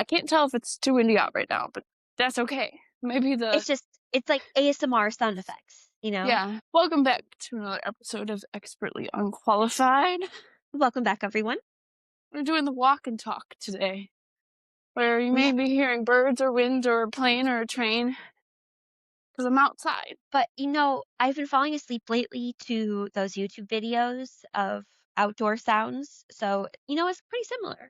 I can't tell if it's too windy out right now, but that's okay. Maybe It's like ASMR sound effects, yeah. Welcome back to another episode of Expertly Unqualified. Welcome back, everyone. We're doing the walk and talk today, where you We may be hearing birds or wind or a plane or a train, because I'm outside. But, I've been falling asleep lately to those YouTube videos of outdoor sounds, so, it's pretty similar.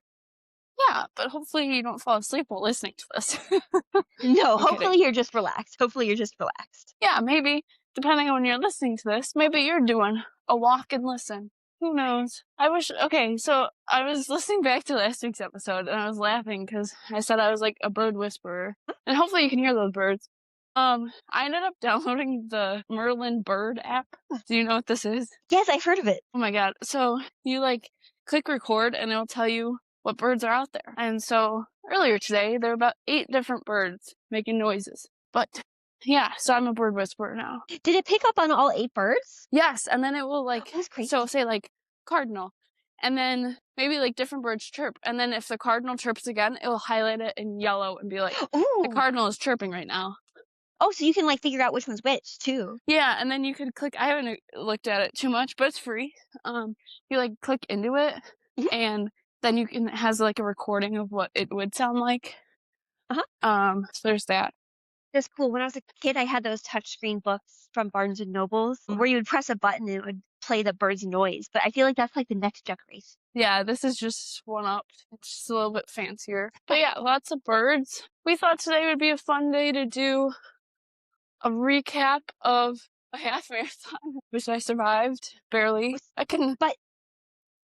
Yeah, but hopefully you don't fall asleep while listening to this. No, I'm kidding. hopefully you're just relaxed. Hopefully you're just relaxed. Yeah, maybe, depending on when you're listening to this, maybe you're doing a walk and listen. Who knows? Okay, so I was listening back to last week's episode and I was laughing because I said I was like a bird whisperer. And hopefully you can hear those birds. I ended up downloading the Merlin Bird app. Do you know what this is? Yes, I've heard of it. Oh my god. So you click record and it'll tell you what birds are out there. And so earlier today, there were about 8 different birds making noises. But yeah, so I'm a bird whisperer now. Did it pick up on all 8 birds? Yes, and then it will That's crazy. so say cardinal, and then maybe different birds chirp, and then if the cardinal chirps again, it will highlight it in yellow and be like, the cardinal is chirping right now. Oh, so you can figure out which one's which too. Yeah, and then you could click. I haven't looked at it too much, but it's free. You click into it, and then it has a recording of what it would sound like. So there's that. That's cool. When I was a kid, I had those touchscreen books from Barnes and Nobles where you would press a button and it would play the bird's noise. But I feel like that's the next generation. Yeah, this is just one up. It's just a little bit fancier. But yeah, lots of birds. We thought today would be a fun day to do a recap of a half marathon, which I survived barely. But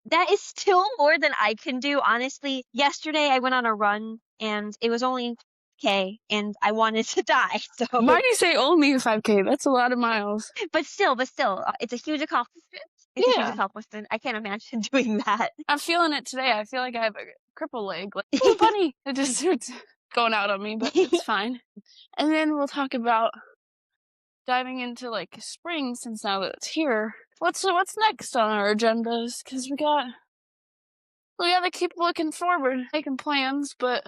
that is still more than I can do, honestly. Yesterday, I went on a run and it was only 5K and I wanted to die. So why do you say only 5K? That's a lot of miles. But still, it's a huge accomplishment. A huge accomplishment. I can't imagine doing that. I'm feeling it today. I feel like I have a cripple leg. Oh, bunny! It's going out on me, but it's fine. And then we'll talk about diving into spring, since now that it's here. What's next on our agendas? Because we gotta keep looking forward, making plans, but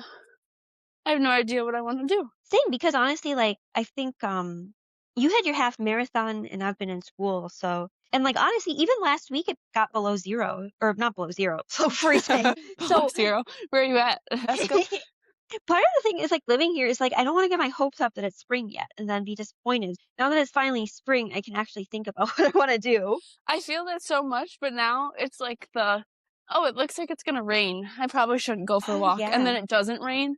I have no idea what I want to do. Same, because honestly, I think you had your half marathon and I've been in school, so honestly, even last week it got below zero, or not below zero, so freezing. Below zero. Where are you at? Part of the thing is living here is I don't want to get my hopes up that it's spring yet and then be disappointed. Now that it's finally spring, I can actually think about what I want to do. I feel that so much, but now it's it looks like it's gonna rain. I probably shouldn't go for a walk. Yeah. And then it doesn't rain.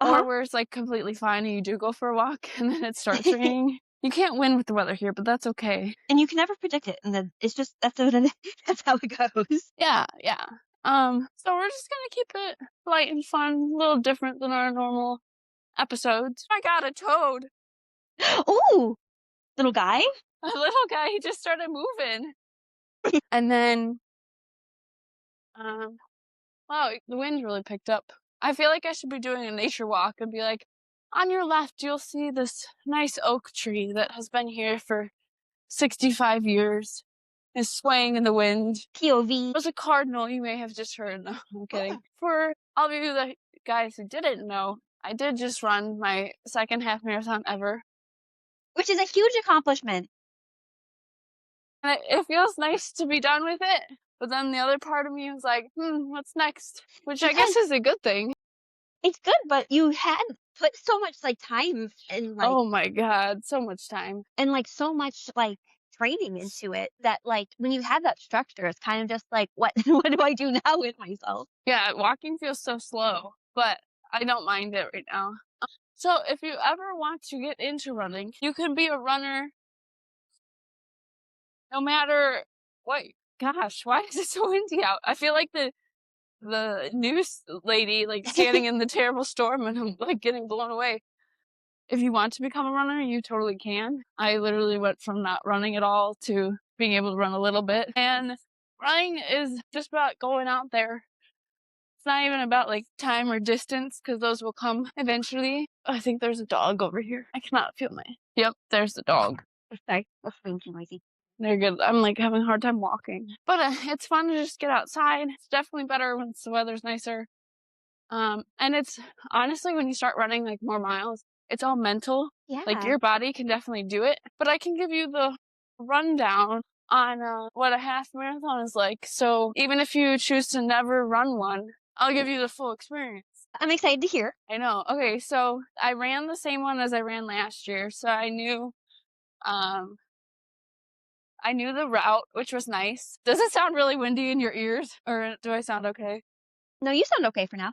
Or where it's completely fine and you do go for a walk and then it starts raining. You can't win with the weather here, but that's okay. And you can never predict it, and then it's just that's how it goes. Yeah. So we're just gonna keep it light and fun, a little different than our normal episodes. I got a toad. Ooh, little guy. A little guy. He just started moving. And then, wow, the wind really picked up. I feel like I should be doing a nature walk and be on your left, you'll see this nice oak tree that has been here for 65 years. Is swaying in the wind. POV. It was a cardinal, you may have just heard. No, I'm kidding. For all of you the guys who didn't know, I did just run my second half marathon ever. Which is a huge accomplishment. And it feels nice to be done with it. But then the other part of me was what's next? Which I guess is a good thing. It's good, but you had put so much time and oh my god, so much time. And so much training into it that when you have that structure, it's kind of just what what do I do now with myself? Yeah, walking feels so slow, but I don't mind it right now. So if you ever want to get into running, you can be a runner no matter what. Gosh, why is it so windy out? I feel like the news lady standing in the terrible storm and I'm getting blown away. If you want to become a runner, you totally can. I literally went from not running at all to being able to run a little bit. And running is just about going out there. It's not even about time or distance, because those will come eventually. I think there's a dog over here. I cannot feel my... Yep, there's the dog. Sorry, that's noisy. They're good. I'm having a hard time walking. But it's fun to just get outside. It's definitely better when the weather's nicer. And it's honestly, when you start running like more miles, it's all mental. Like Yeah. your body can definitely do it, but I can give you the rundown on what a half marathon is like. So even if you choose to never run one, I'll give you the full experience. I'm excited to hear. I know. Okay, so I ran the same one as I ran last year, so um I knew the route, which was nice. Does it sound really windy in your ears, or do I sound okay? No, you sound okay for now.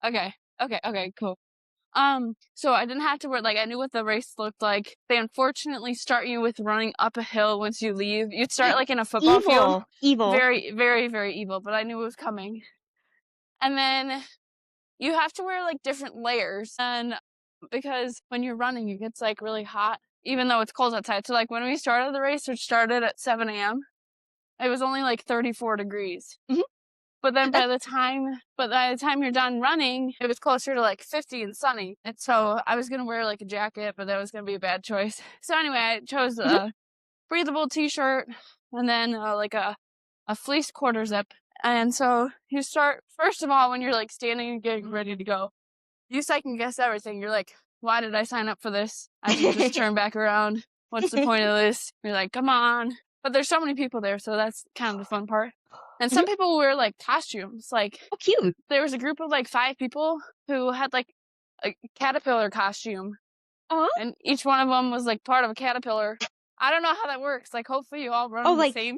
Okay. Okay, cool. So I didn't have to worry, like, I knew what the race looked like. They unfortunately start you with running up a hill once you leave. You'd start like in a football field. Evil. Evil. Very, very, very evil, but I knew it was coming. And then you have to wear like different layers, and because when you're running, it gets like really hot, even though it's cold outside. So like when we started the race, which started at 7 a.m., it was only like 34 degrees. Mhm. But then That's by the time you're done running, it was closer to like 50 and sunny. And so I was gonna wear like a jacket, but that was gonna be a bad choice. So anyway, I chose mhm. a breathable t-shirt and then like a fleece quarter zip. And so you start, first of all, when you're like standing and getting ready to go, you second guess everything. You're like, why did I sign up for this? I can just turn back around. What's the point of this? You're like, come on. But there's so many people there, so that's kind of the fun part. And Mhm. some people wear like costumes. Like Oh, cute. there was a group of like 5 people who had like a caterpillar costume, Oh, and each one of them was like part of a caterpillar. I don't know how that works. Like hopefully you all oh, run the like, same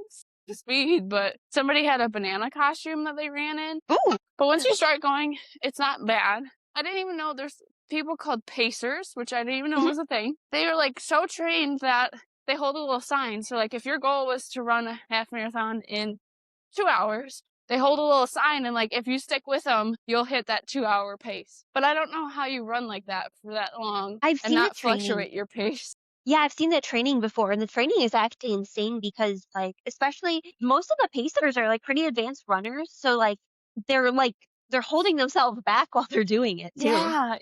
speed, but somebody had a banana costume that they ran in. ooh. But once you start going, it's not bad. I didn't even know there's people called pacers, which I didn't even know Mhm. was a thing. They are like so trained that they hold a little sign. So like if your goal was to run a half marathon in 2 hours, they hold a little sign, and like if you stick with them, you'll hit that 2 hour pace. But I don't know how you run like that for that long I've and seen the not training. fluctuate your pace. Yeah, I've seen that training before, and the training is actually insane because, like, especially most of the pacers are like pretty advanced runners, so like they're holding themselves back while they're doing it too.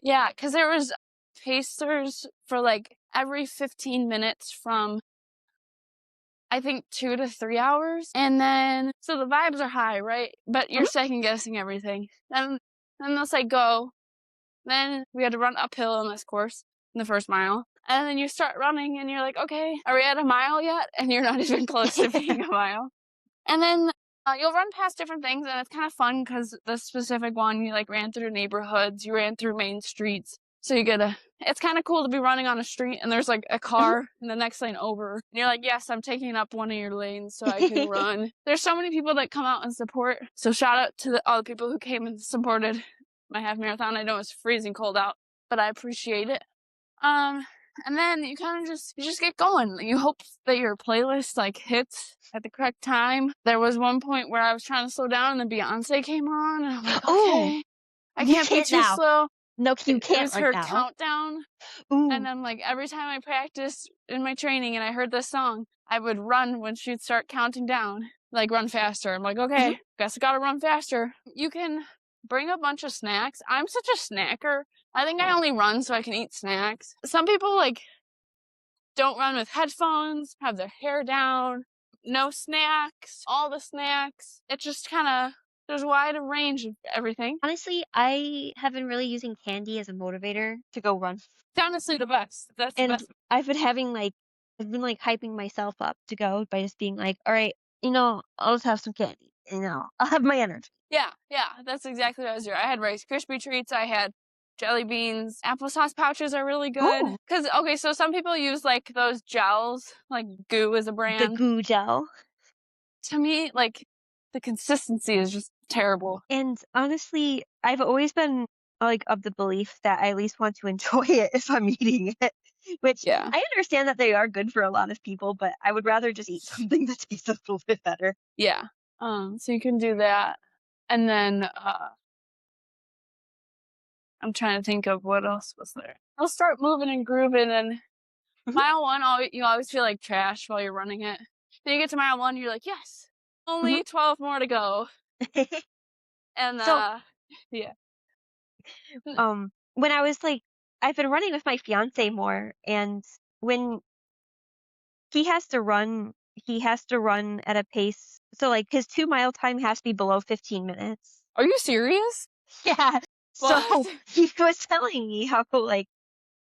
Yeah, because there was pacers for like every 15 minutes from I think 2 to 3 hours. And then, so the vibes are high, right? But you're Mhm. second guessing everything. Then they'll say go. Then we had to run uphill on this course in the first mile. And then you start running and you're like, okay, are we at a mile yet? And you're not even close to being a mile. And then you'll run past different things, and it's kind of fun because the specific one, you like ran through neighborhoods, you ran through main streets. So you get it's kind of cool to be running on a street and there's like a Mhm. car in the next lane over. And you're like, yes, I'm taking up one of your lanes so I can run. There's so many people that come out and support. So shout out to all the people who came and supported my half marathon. I know it's freezing cold out, but I appreciate it. Um, and then you kind of just get going. You hope that your playlist like hits at the correct time. There was one point where I was trying to slow down and then Beyonce came on, and I'm like, Oh, okay, I you can't be can't too now. slow. No, you It can't was right her now. countdown, and Ooh. then like every time I practiced in my training and I heard this song, I would run when she'd start counting down, like run faster. I'm like, Mhm. okay, guess I gotta run faster. You can bring a bunch of snacks. I'm such a snacker. I think I only run so I can eat snacks. Some people like don't run with headphones, have their hair down, no snacks, all the snacks. It just kind of, there's a wide range of everything. Honestly, I have been really using candy as a motivator to go run. It's honestly the best. That's the And best. I've been like hyping myself up to go by just being like, all right, I'll just have some candy. I'll have my energy. Yeah, that's exactly what I was doing. I had Rice Krispie treats, I had jelly beans, applesauce pouches are really good. Oh, Cause okay, so some people use like those gels, like Goo is a the brand. goo gel. To me, like the consistency is just terrible. And honestly, I've always been like of the belief that I at least want to enjoy it if I'm eating it. Which Yeah, I understand that they are good for a lot of people, but I would rather just eat something that tastes a little bit better. yeah. So you can do that, and then I'm trying to think of what else was there. I'll start moving and grooving, and Mhm, mile one, you always feel like trash while you're running it. Then you get to mile one, you're like, yes, mhm. only 12 more to go. And So, yeah. when I was like, I've been running with my fiance more, and when he has to run at a pace. So like his 2 mile time has to be below 15 minutes. Are you serious? Yeah. So What? he was telling me how like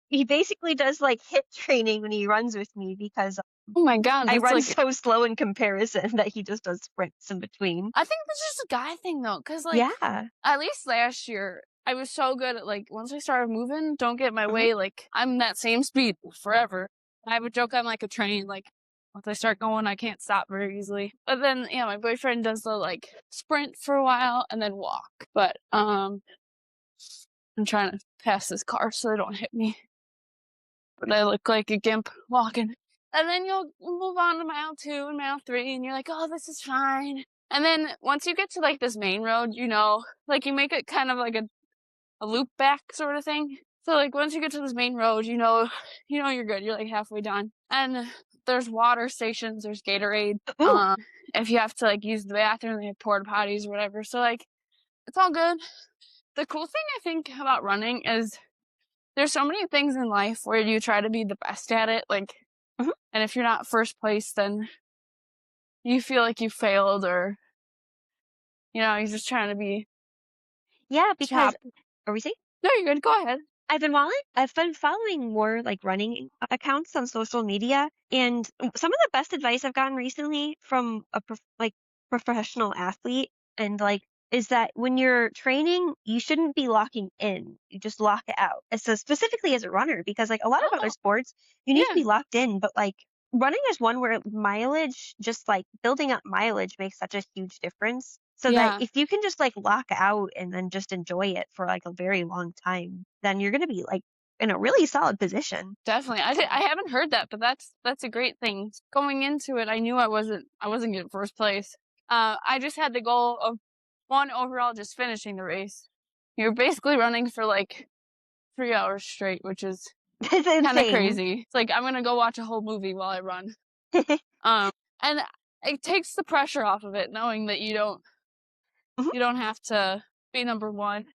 he basically does like hit training when he runs with me because Oh my god, I that's run like so slow in comparison that he just does sprints in between. I think that's just a guy thing though, because like Yeah. at least last year I was so good at like once I started moving, don't get in my Mhm. way, like I'm that same speed forever. I would joke I'm like a train, like once I start going I can't stop very easily. But then yeah, my boyfriend does the like sprint for a while and then walk. But I'm trying to pass this car so they don't hit me. But I look like a gimp walking. And then you'll move on to mile 2 and mile 3 and you're like, oh, this is fine. And then once you get to like this main road, you know, like you make it kind of like a loop back sort of thing. So like once you get to this main road, you know you're good. You're like halfway done. And there's water stations, there's Gatorade. Ooh. If you have to like use the bathroom, they have porta potties or whatever. So like it's all good. The cool thing I think about running is there's so many things in life where you try to be the best at it, like, Mhm. and if you're not first place, then you feel like you failed, or you're just trying to be Yeah, because top. are we saying? No, you're good. Go ahead. I've been following more like running accounts on social media, and some of the best advice I've gotten recently from a professional athlete, and like is that when you're training, you shouldn't be locking in. You just lock it out. And so specifically as a runner, because like a lot of other Oh, sports, you need to yeah, be locked in, but like running is one where mileage, just like building up mileage makes such a huge difference. So that yeah, if you can just like lock out and then just enjoy it for like a very long time, then you're going to be like in a really solid position. definitely. I haven't heard that, but that's a great thing. Going into it, I knew I wasn't getting first place. I just had the goal of one overall, just finishing the race. You're basically running for like 3 hours straight, which is It's kind of insane. crazy. It's like I'm gonna go watch a whole movie while I run. Um, and it takes the pressure off of it, knowing that Mhm. you don't have to be number one.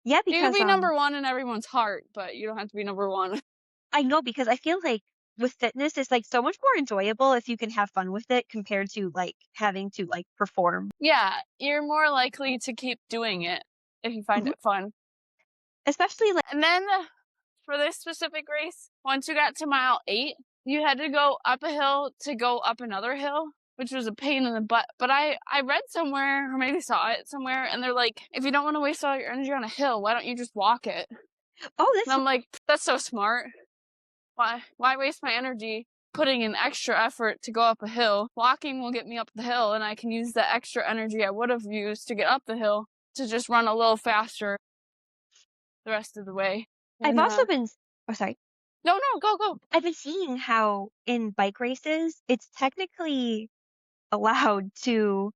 Yeah, You can because be number one in everyone's heart, but you don't have to be number one. I know because I feel like with fitness, it's like so much more enjoyable if you can have fun with it compared to like having to like perform. Yeah, you're more likely to keep doing it if you find Mhm. it fun. Especially like, And then for this specific race, once you got to mile 8, you had to go up a hill to go up another hill, which was a pain in the butt. But I read somewhere, or maybe saw it somewhere, and they're like, if you don't want to waste all your energy on a hill, why don't you just walk it? oh, And I'm like, that's so smart. Why waste my energy putting in extra effort to go up a hill? Walking will get me up the hill, and I can use the extra energy I would have used to get up the hill to just run a little faster the rest of the way. I've And also been, oh, sorry. no, go go. I've been seeing how in bike races, it's technically allowed to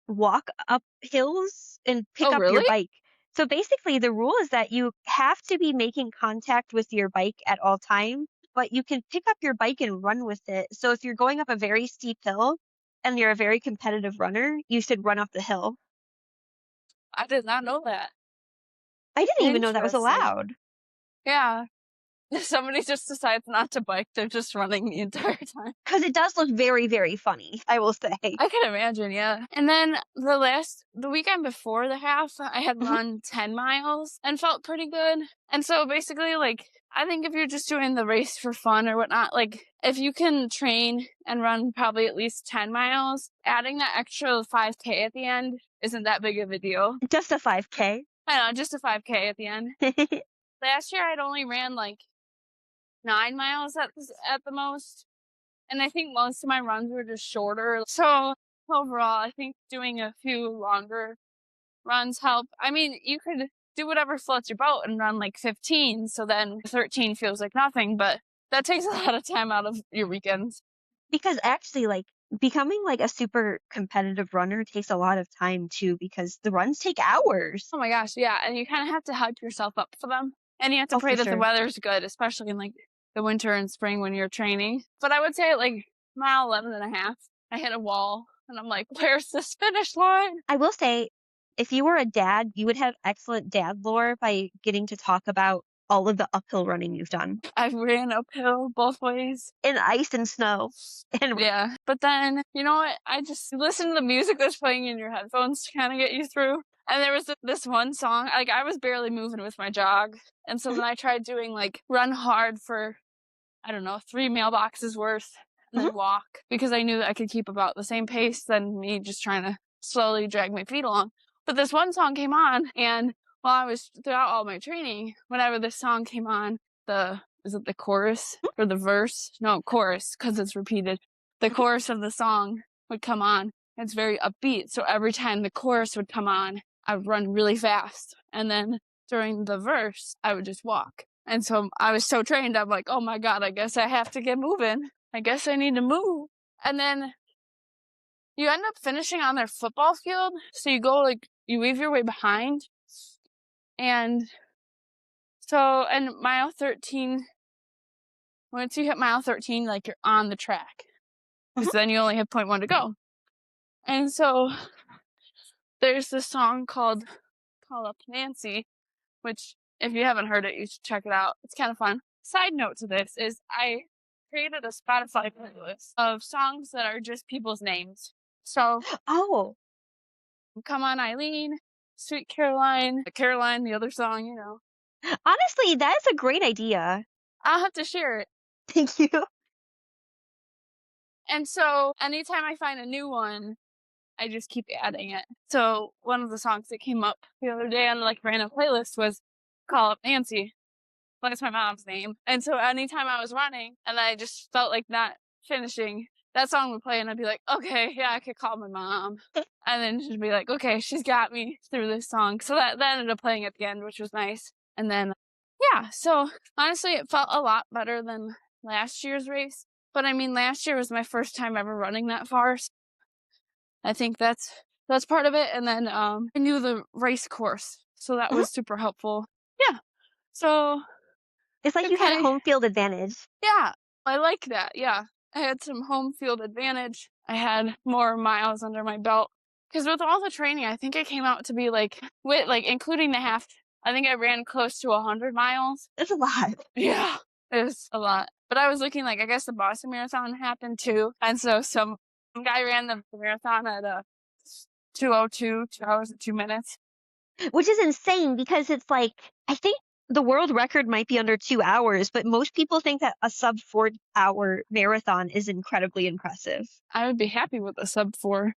walk up hills and pick Oh up your really? bike. So basically, the rule is that you have to be making contact with your bike at all time, but you can pick up your bike and run with it. So if you're going up a very steep hill and you're a very competitive runner, you should run up the hill. I did not know that. I didn't even know that was Interesting. allowed Yeah. Somebody just decides not to bike, they're just running the entire time. because it does look very, very funny, I will say. I can imagine, yeah. And then the weekend before the half, I had Mhm. run 10 miles and felt pretty good. And so basically, like, I think if you're just doing the race for fun or whatnot, like, if you can train and run probably at least 10 miles, adding that extra 5K at the end isn't that big of a deal. Just a 5K. I don't know, just a 5K at the end. Last year, I'd only ran like 9 miles at the most. And I think most of my runs were just shorter. So overall, I think doing a few longer runs help. I mean, you could do whatever floats your boat and run like 15. So then 13 feels like nothing, but that takes a lot of time out of your weekends. Because actually, like, becoming like a super competitive runner takes a lot of time too, because the runs take hours. Oh my gosh, yeah. And you kind of have to hype yourself up for them. And you have to Oh, pray for that the sure. weather's good, especially in like the winter and spring when you're training. But I would say at like mile 11 and a half, I hit a wall and I'm like, where's this finish line? I will say, if you were a dad, you would have excellent dad lore by getting to talk about all of the uphill running you've done I ran uphill both ways. in ice and snow. And Yeah. But then, you know what? I just listened to the music that's playing in your headphones to kind of get you through. And there was this one song, like, I was barely moving with my jog, and so Mhm, then I tried doing, like, run hard for, I don't know, 3 mailboxes worth and mhm. then walk because I knew that I could keep about the same pace than me just trying to slowly drag my feet along. But this one song came on, and while I was throughout all my training, whenever this song came on, is it the chorus or the verse? No, chorus, because it's repeated. The Mhm. chorus of the song would come on. It's very upbeat. So every time the chorus would come on, I would run really fast. And then during the verse, I would just walk. And so I was so trained, I'm like, oh my God, I guess I have to get moving. I guess I need to move. And then you end up finishing on their football field. So you go, like, you leave your way behind. And so, and mile 13, once you hit mile 13, like, you're on the track. Mhm. Because then you only have 0.1 to go. And so there's this song called Call Up Nancy, which, if you haven't heard it, you should check it out. It's kind of fun. Side note to this is I created a Spotify playlist of songs that are just people's names. So, Oh, Come On Eileen, Sweet Caroline, Caroline, the other song, you know. honestly, that is a great idea. I'll have to share it. Thank you. And so, anytime I find a new one, I just keep adding it. So, one of the songs that came up the other day on, like, random playlist was Call Up Nancy. That's my mom's name. And so anytime I was running and I just felt like not finishing, that song would play and I'd be like, okay, yeah, I could call my mom. And then she'd be like, okay, she's got me through this song. So that ended up playing at the end, which was nice. And then, yeah, so honestly, it felt a lot better than last year's race. But I mean, last year was my first time ever running that far. So I think that's part of it. And then I knew the race course. So that Mhm. was super helpful. Yeah. So It's like you had okay. home field advantage. Yeah, I like that, yeah. I had some home field advantage. I had more miles under my belt. Because with all the training, I think it came out to be like, including the half, I think I ran close to 100 miles. It's a lot. Yeah, it was a lot. But I was looking like, I guess the Boston Marathon happened too. And so some guy ran the marathon at 2:02, 2 hours and 2 minutes. Which is insane because it's like, I think the world record might be under 2 hours, but most people think that a sub 4-hour marathon is incredibly impressive. I would be happy with a sub 4.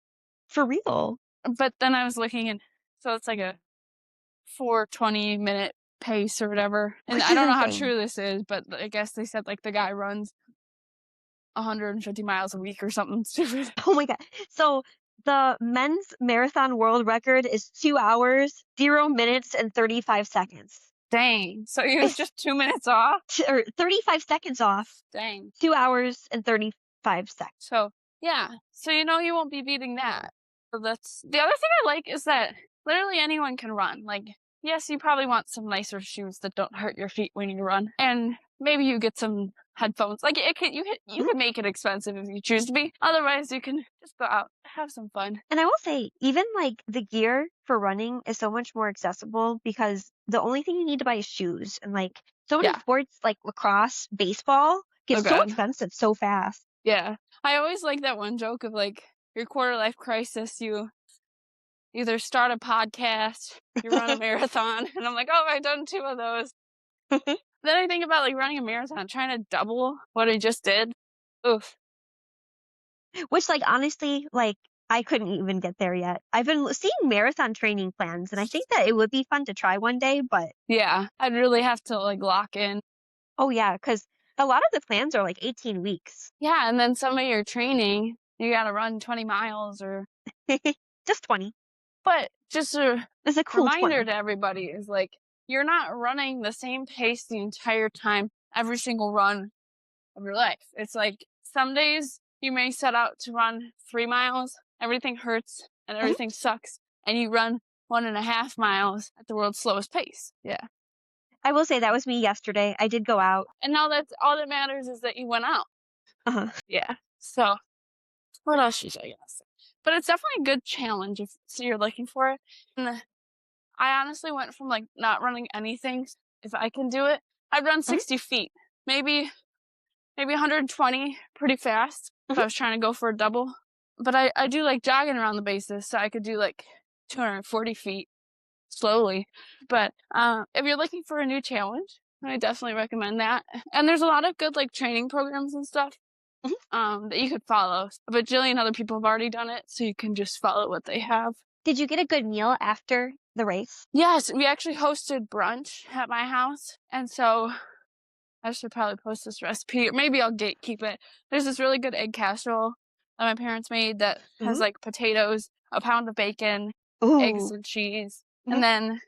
For real. But then I was looking and so it's like a 4:20-minute pace or whatever. And Which I is don't know how insane. true this is, but I guess they said like the guy runs 150 miles a week or something stupid. Oh my god. So the men's marathon world record is 2 hours, 0 minutes, and 35 seconds. Dang. So he was It's just 2 minutes off? or 35 seconds off, Dang. 2 hours and 35 seconds. So, yeah. So you know you won't be beating that. So that's the other thing I like is that literally anyone can run. Like, yes, you probably want some nicer shoes that don't hurt your feet when you run. And maybe you get some headphones. Like you Mhm. can make it expensive if you choose to be. Otherwise, you can just go out, have some fun. And I will say, even like the gear for running is so much more accessible because the only thing you need to buy is shoes. And like so many Yeah. sports like lacrosse, baseball get Oh so god. expensive so fast. Yeah. I always like that one joke of like your quarter life crisis, you either start a podcast, you run a marathon, and I'm like, oh, I've done 2 of those. Then I think about like running a marathon, trying to double what I just did. Oof. Which, like, honestly, like, I couldn't even get there yet. I've been seeing marathon training plans, and I think that it would be fun to try one day, but Yeah, I'd really have to like lock in. oh yeah, because a lot of the plans are like 18 weeks. Yeah, and then some of your training, you gotta run 20 miles or Just 20. but just a It's a cool reminder 20. to everybody is like you're not running the same pace the entire time every single run of your life. It's like some days you may set out to run 3 miles, everything hurts and Mhm. everything sucks, and you run 1.5 miles at the world's slowest pace. Yeah. I will say that was me yesterday. I did go out. And now that's all that matters is that you went out. Uh-huh. Yeah. So what else should I guess? But it's definitely a good challenge if so you're looking for it. And I honestly went from like not running anything, if I can do it, I'd run Mhm. 60 feet, maybe 120 pretty fast if Mhm. I was trying to go for a double. But I do like jogging around the bases, so I could do like 240 feet. slowly. But if you're looking for a new challenge, I definitely recommend that. And there's a lot of good like training programs and stuff Mhm. that you could follow. A bajillion other people have already done it, so you can just follow what they have. Did you get a good meal after the race? Yes, we actually hosted brunch at my house, and so I should probably post this recipe, or maybe I'll keep it. There's this really good egg casserole that my parents made that has Mhm. like potatoes, a pound of bacon, eggs Ooh. and cheese, Mhm. and then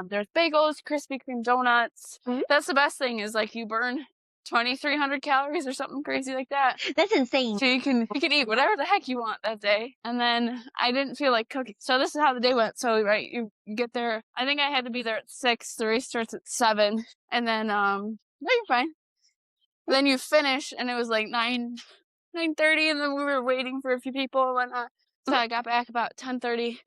there's bagels, Krispy Kreme donuts. Mhm. That's the best thing is like you burn 2,300 calories or something crazy like that. That's insane. So you can eat whatever the heck you want that day. And then I didn't feel like cooking. So this is how the day went. So right, you get there. I think I had to be there at 6. The race starts at 7. And then no, you're fine. Then you finish and it was like 9:30, and then we were waiting for a few people and whatnot. So Mhm. I got back about 10:30,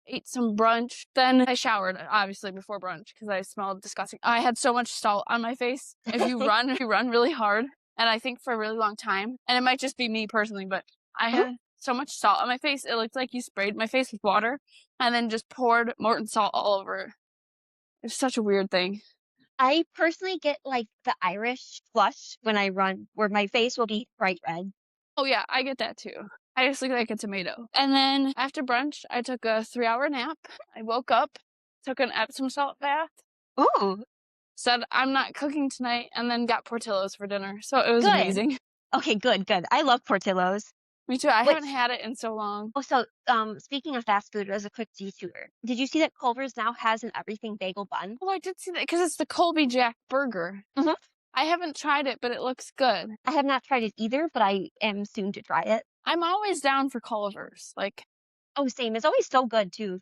ate some brunch. Then I showered, obviously, before brunch because I smelled disgusting. I had so much salt on my face. If you run, you run really hard, and I think for a really long time, and it might just be me personally, but I Mhm. had so much salt on my face. It looked like you sprayed my face with water and then just poured Morton salt all over it. It's such a weird thing. I personally get like the Irish flush when I run, where my face will be bright red. Oh yeah, I get that too. I just look like a tomato. And then after brunch, I took a 3-hour nap. I woke up, took an Epsom salt bath, Ooh, said I'm not cooking tonight, and then got Portillo's for dinner. So it was good. amazing. Okay, good, good. I love Portillo's. Me too. I Which haven't had it in so long. Oh, so, speaking of fast food, as a quick detour, did you see that Culver's now has an everything bagel bun? Oh, I did see that because it's the Colby Jack burger. Mhm. I haven't tried it, but it looks good. I have not tried it either, but I am soon to try it. I'm always down for Culver's. Like, Oh, same. It's always so good too.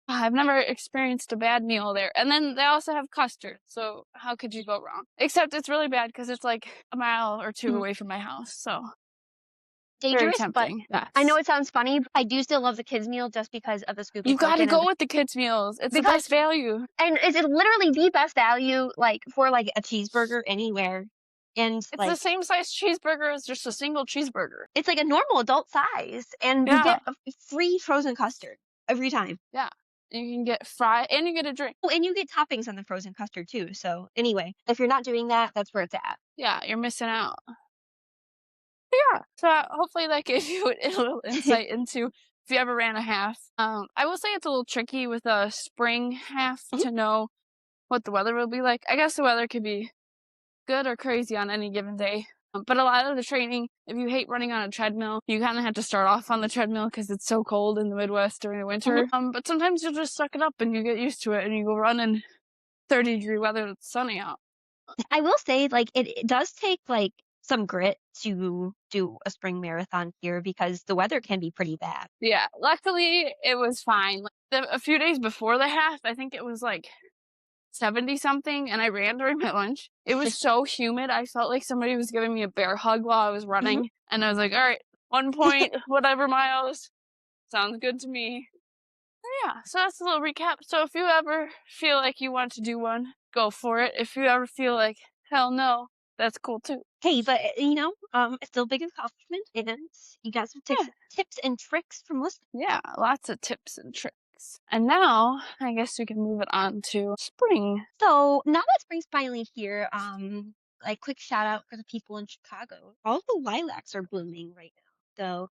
I've never experienced a bad meal there. And then they also have custard. So how could you go wrong? Except it's really bad because it's like a mile or two Mhm. away from my house. So very Dangerous, but tempting. I know Yes. it sounds funny, but I do still love the kids meal just because of the scoop You of got to bacon and go the with the kids' meals. It's the because best value. and it's literally the best value, like, for, like, a cheeseburger anywhere, and, It's the like, same size cheeseburger as just a single cheeseburger. it's like a normal adult size, and you Yeah. get a free frozen custard every time. Yeah. You can get fry and you get a drink. Oh, and you get toppings on the frozen custard too, so anyway, if you're not doing that, that's where it's at. Yeah, you're missing out. Yeah. So hopefully that gave you a little insight into if you ever ran a half. I will say it's a little tricky with a spring half Mhm, to know what the weather will be like. I guess the weather could be good or crazy on any given day. But a lot of the training, if you hate running on a treadmill, you kind of have to start off on the treadmill because it's so cold in the Midwest during the mhm. winter. But sometimes you'll just suck it up and you get used to it and you go run in 30-degree weather that's sunny out. I will say, like, it does take, like, some grit to do a spring marathon here because the weather can be pretty bad. Yeah, luckily it was fine. Like, a few days before the half, I think it was like 70 something, and I ran during my lunch. It was so humid. I felt like somebody was giving me a bear hug while I was Mhm. running. And I was like, all right, 1 point, whatever miles. Sounds good to me. Yeah, so that's a little recap. So if you ever feel like you want to do one, go for it. If you ever feel like, hell no, that's cool too. Hey, but, it's still a big accomplishment, and you got some Yeah, tips and tricks from listeners. yeah, lots of tips and tricks. And now, I guess we can move it on to spring. So, now that spring's finally here, like, quick shout out for the people in Chicago. All the lilacs are blooming right now, so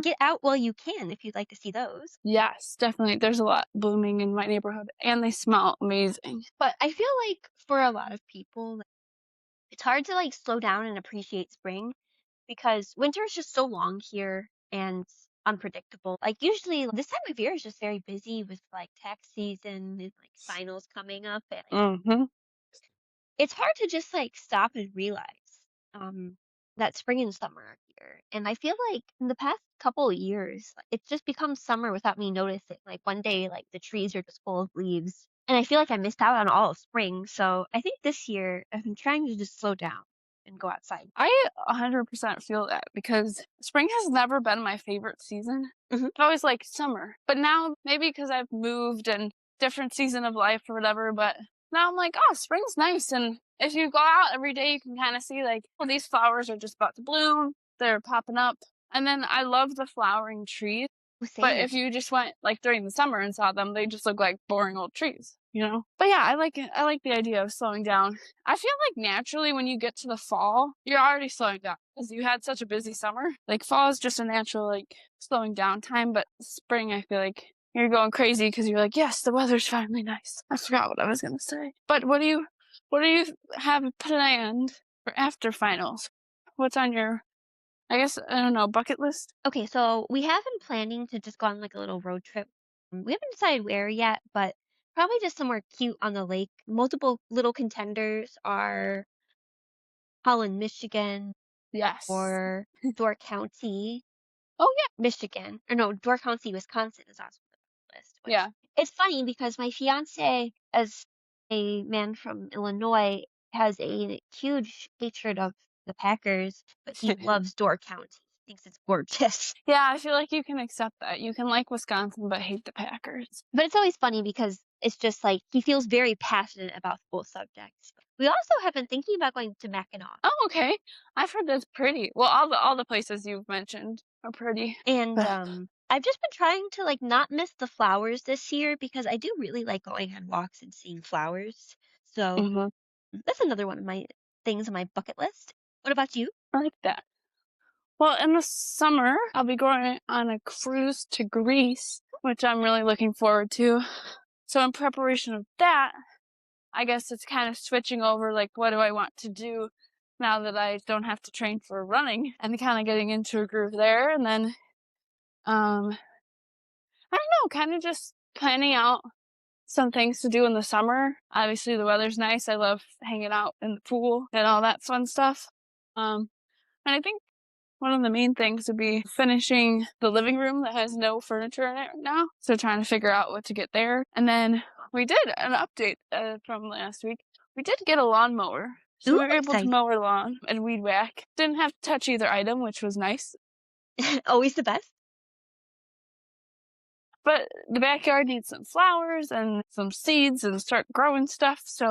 get out while you can if you'd like to see those. Yes, definitely. There's a lot blooming in my neighborhood, and they smell amazing. But I feel like for a lot of people, like, it's hard to like slow down and appreciate spring because winter is just so long here and unpredictable. Like usually this time of year is just very busy with like tax season and like finals coming up and like Mm-hmm. it's hard to just like stop and realize um that spring and summer are here. And I feel like in the past couple of years, like, it's just become summer without me noticing. Like one day, like the trees are just full of leaves. And I feel like I missed out on all of spring. So I think this year I'm trying to just slow down and go outside. I 100% feel that because spring has never been my favorite season. Hmm. I've always liked summer. But now, maybe because I've moved and different season of life or whatever, but now I'm like, oh, spring's nice. And if you go out every day, you can kind of see like, well, these flowers are just about to bloom. They're popping up. And then I love the flowering trees. But Same. if you just went, like, during the summer and saw them, they just look like boring old trees, you know? But yeah, I like it. I like the idea of slowing down. I feel like naturally when you get to the fall, you're already slowing down because you had such a busy summer. Like, fall is just a natural, like, slowing down time, but spring, I feel like you're going crazy because you're like, yes, the weather's finally nice. I forgot what I was gonna say. But what do you have planned for after finals? What's on your, I guess, I don't know, bucket list? Okay, so we have been planning to just go on like a little road trip. We haven't decided where yet, but probably just somewhere cute on the lake. Multiple little contenders are Holland, Michigan, Yes. or Door County, Oh yeah. Michigan. Or no, Door County, Wisconsin is also on the list, which Yeah. it's funny because my fiance, as a man from Illinois, has a huge hatred of the Packers, but he loves Door County. Thinks it's gorgeous. Yeah, I feel like you can accept that. You can like Wisconsin but hate the Packers. But it's always funny because it's just like he feels very passionate about both subjects. We also have been thinking about going to Mackinac. Oh, okay. I've heard that's pretty. Well, all the places you've mentioned are pretty. And But I've just been trying to like not miss the flowers this year because I do really like going on walks and seeing flowers. So mhm, that's another one of my things on my bucket list. What about you? I like that. Well, in the summer, I'll be going on a cruise to Greece, which I'm really looking forward to. So in preparation of that, I guess it's kind of switching over like what do I want to do now that I don't have to train for running and kind of getting into a groove there and then um I don't know, kind of just planning out some things to do in the summer. Obviously, the weather's nice. I love hanging out in the pool and all that fun stuff. And I think one of the main things would be finishing the living room that has no furniture in it right now. So trying to figure out what to get there. And then we did an update from last week. We did get a lawnmower. So Ooh, we were able to exciting. mow our lawn and weed whack. Didn't have to touch either item, which was nice. Always the best. But the backyard needs some flowers and some seeds and start growing stuff. So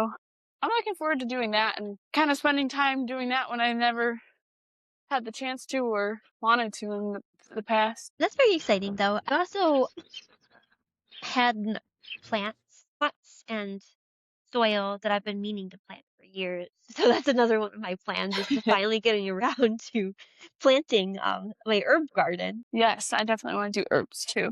I'm looking forward to doing that and kind of spending time doing that when I never had the chance to or wanted to in the past. That's very exciting though. I also had plants, pots, and soil that I've been meaning to plant for years. So that's another one of my plans is to finally getting around to planting my herb garden. Yes, I definitely want to do herbs too.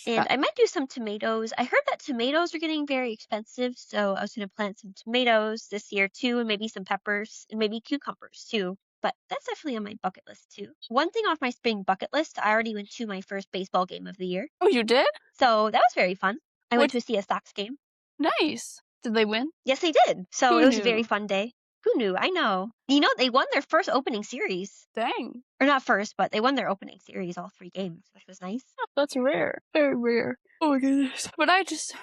And I might do some tomatoes. I heard that tomatoes are getting very expensive, so I was going to plant some tomatoes this year too, and maybe some peppers and maybe cucumbers too. But that's definitely on my bucket list too. One thing off my spring bucket list, I already went to my first baseball game of the year. Oh, you did? So that was very fun. I went What? to see a Sox game. Nice. Did they win? Yes, they did. So Who it was a very knew? fun day. Who knew? I know. You know, they won their first opening series. Dang. Or not first, but they won their opening series, all 3 games, which was nice. That's rare. Very rare. Oh my goodness. But I just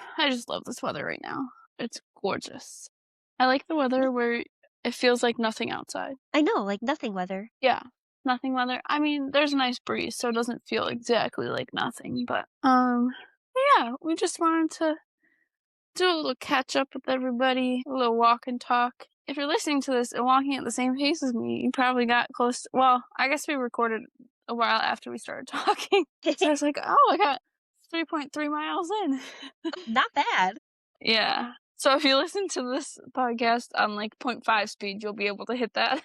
love this weather right now. It's gorgeous. I like the weather where it feels like nothing outside. I know, like nothing weather. Yeah. Nothing weather. I mean, there's a nice breeze, so it doesn't feel exactly like nothing, but yeah, we just wanted to do a little catch up with everybody, a little walk and talk. If you're listening to this and walking at the same pace as me, you probably got close to, well, I guess we recorded a while after we started talking. So I was like, oh, I got 3.3 miles in. Not bad. Yeah. So if you listen to this podcast on like 0.5 speed, you'll be able to hit that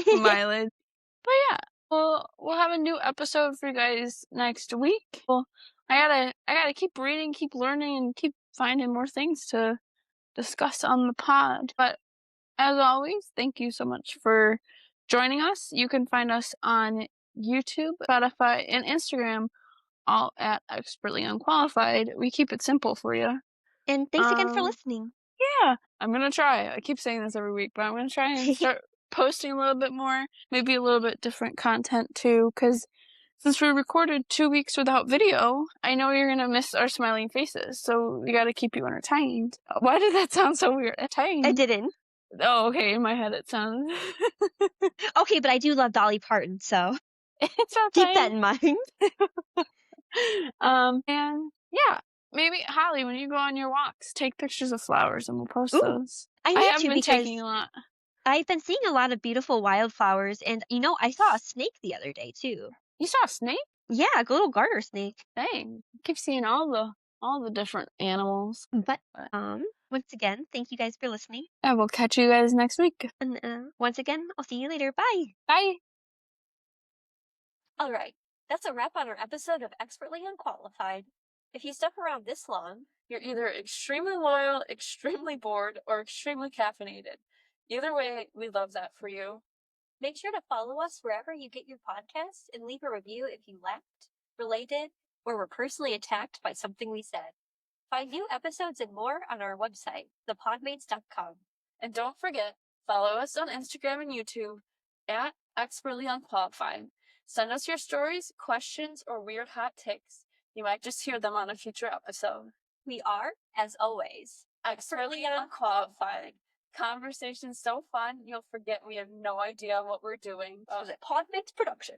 mileage. But yeah, we'll have a new episode for you guys next week. Well, I gotta keep reading, keep learning, and keep finding more things to discuss on the pod. But as always, thank you so much for joining us. You can find us on YouTube, Spotify, and Instagram, all at Expertly Unqualified. We keep it simple for you. And thanks again for listening. Yeah, I'm gonna try. I keep saying this every week, but I'm gonna try and start posting a little bit more, maybe a little bit different content too, because since we recorded 2 weeks without video, I know you're gonna miss our smiling faces, so we gotta keep you entertained. Why did that sound so weird? I Entertained? didn't. Oh, okay, in my head it sounded... Okay, but I do love Dolly Parton, so It's keep that okay. in mind. And yeah, maybe, Holly, when you go on your walks, take pictures of flowers and we'll post Ooh, those. I I need have to been because taking a lot. I've been seeing a lot of beautiful wildflowers, and I saw a snake the other day too. You saw a snake? Yeah, a little garter snake. Dang, I keep seeing all the different animals. But, But once again, thank you guys for listening. I will catch you guys next week. And, once again, I'll see you later. Bye. Bye. All right, that's a wrap on our episode of Expertly Unqualified. If you stuck around this long, You're either extremely loyal, extremely bored, or extremely caffeinated. Either way, we love that for you. make sure to follow us wherever you get your podcasts and leave a review if you laughed, related, or were personally attacked by something we said. Find new episodes and more on our website, thepodmates.com. And don't forget, follow us on Instagram and YouTube at Expertly Unqualified. Send us your stories, questions, or weird hot takes. You might just hear them on a future episode. We are, as always, Expertly Unqualified. Conversation's so fun, you'll forget we have no idea what we're doing. Podmates production.